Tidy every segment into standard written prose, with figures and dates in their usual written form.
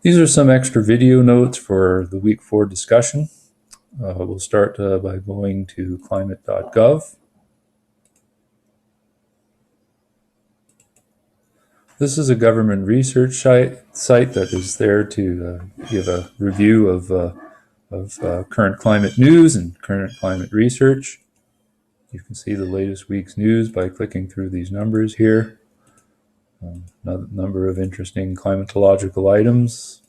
These are some extra video notes for the week 4 discussion. We'll start by going to climategov. This is a government research site that is there to give a review of current climate news and current climate research. You can see the latest week's news by clicking through these numbers here. Another number of interesting climatological items.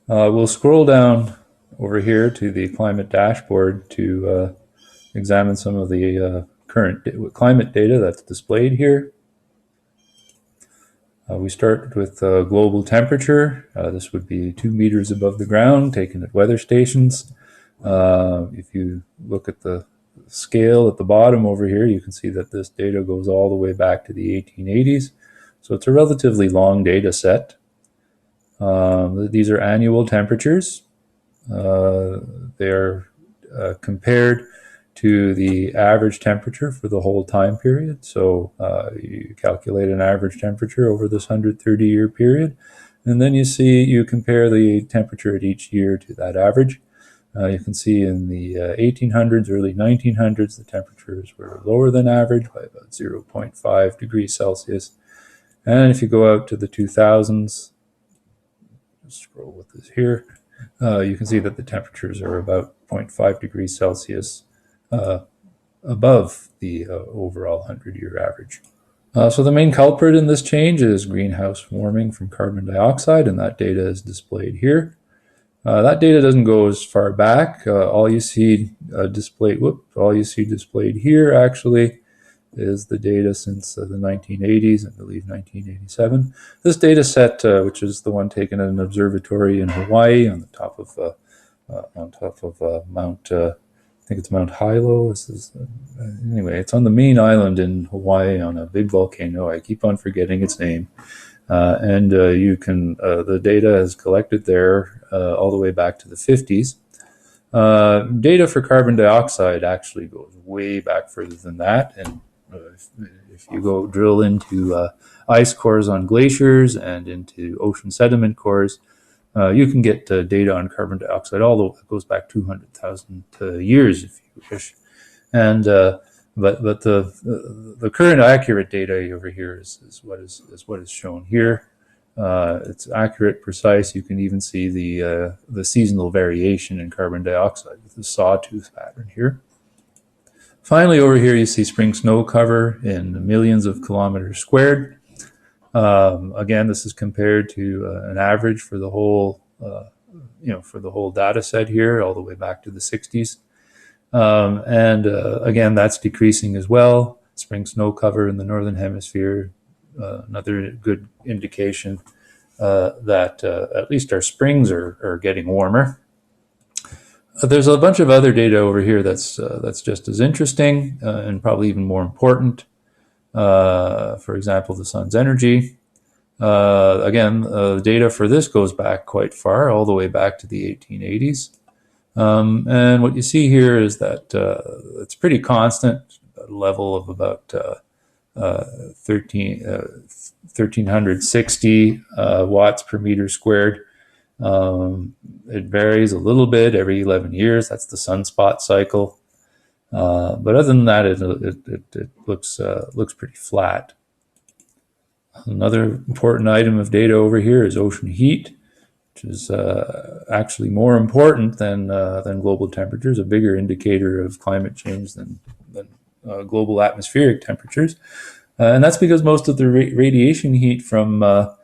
We'll scroll down over here to the climate dashboard to examine some of the current climate data that's displayed here. We start with global temperature. This would be 2 meters above the ground, taken at weather stations. If you look at the scale at the bottom over here, you can see that this data goes all the way back to the 1880s. So it's a relatively long data set. These are annual temperatures. They're compared to the average temperature for the whole time period. So you calculate an average temperature over this 130-year period, and then you compare the temperature at each year to that average. You can see in the 1800s, early 1900s, the temperatures were lower than average by about 0.5 degrees Celsius. And if you go out to the 2000s, scroll with this here, you can see that the temperatures are about 0.5 degrees Celsius above the overall 100-year average. So the main culprit in this change is greenhouse warming from carbon dioxide, and that data is displayed here. That data doesn't go as far back. All you see displayed here actually is the data since the 1980s, I believe 1987. This data set, which is the one taken at an observatory in Hawaii on the top of Mount, I think it's Mount Hilo. Anyway, it's on the main island in Hawaii on a big volcano. I keep on forgetting its name. And you can, the data is collected there all the way back to the 50s. Data for carbon dioxide actually goes way back further than that. And if you go drill into ice cores on glaciers and into ocean sediment cores, you can get data on carbon dioxide, although it goes back 200,000 years if you wish. And but the current accurate data over here is what is shown here. It's accurate, precise. You can even see the seasonal variation in carbon dioxide with the sawtooth pattern here. Finally, over here you see spring snow cover in millions of kilometers squared. Again, this is compared to an average for the whole, for the whole data set here, all the way back to the 60s. Again, that's decreasing as well. Spring snow cover in the northern hemisphere, another good indication that at least our springs are getting warmer. There's a bunch of other data over here that's just as interesting and probably even more important. For example, the sun's energy. Again, data for this goes back quite far, all the way back to the 1880s. And what you see here is that it's pretty constant, a level of about 1360 watts per meter squared. It varies a little bit every 11 years. That's the sunspot cycle. But other than that, it looks pretty flat. Another important item of data over here is ocean heat, which is actually more important than global temperatures, a bigger indicator of climate change than global atmospheric temperatures. And that's because most of the radiation heat from the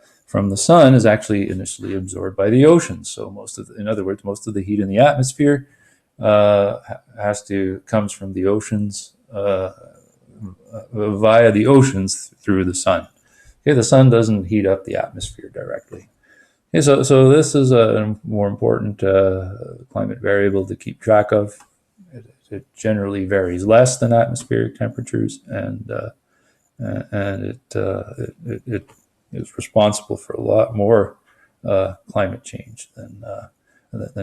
sun is actually initially absorbed by the oceans. So in other words, most of the heat in the atmosphere comes from the oceans via the oceans through the sun. Okay, the sun doesn't heat up the atmosphere directly. Okay, so this is a more important climate variable to keep track of. It generally varies less than atmospheric temperatures, and it is responsible for a lot more climate change than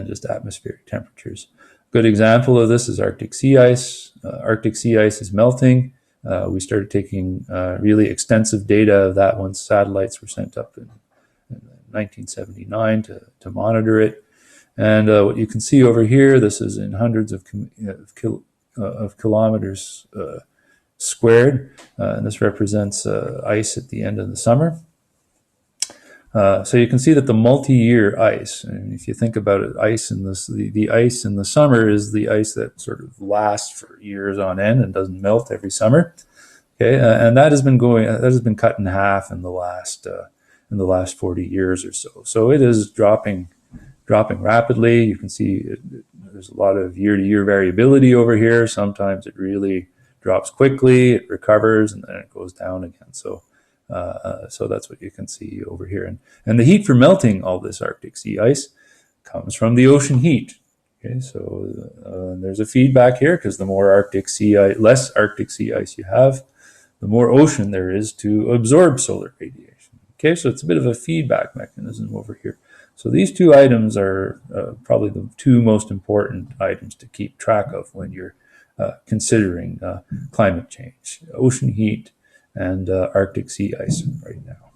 just atmospheric temperatures. A good example of this is Arctic sea ice. Arctic sea ice is melting We started taking really extensive data of that once satellites were sent up in 1979 to monitor it. And what you can see over here, this is in hundreds of kilometers squared, and this represents ice at the end of the summer. So you can see that the multi-year ice, and if you think about it, ice in this, the ice in the summer is the ice that sort of lasts for years on end and doesn't melt every summer. Okay, and that has been cut in half in the last 40 years or so. So it is dropping rapidly. You can see there's a lot of year-to-year variability over here. Sometimes it really drops quickly, it recovers, and then it goes down again. So that's what you can see over here. And the heat for melting all this Arctic sea ice comes from the ocean heat. Okay, so there's a feedback here, because the more less Arctic sea ice you have, the more ocean there is to absorb solar radiation. Okay, so it's a bit of a feedback mechanism over here. So these two items are probably the two most important items to keep track of when you're considering climate change: ocean heat and Arctic sea ice right now.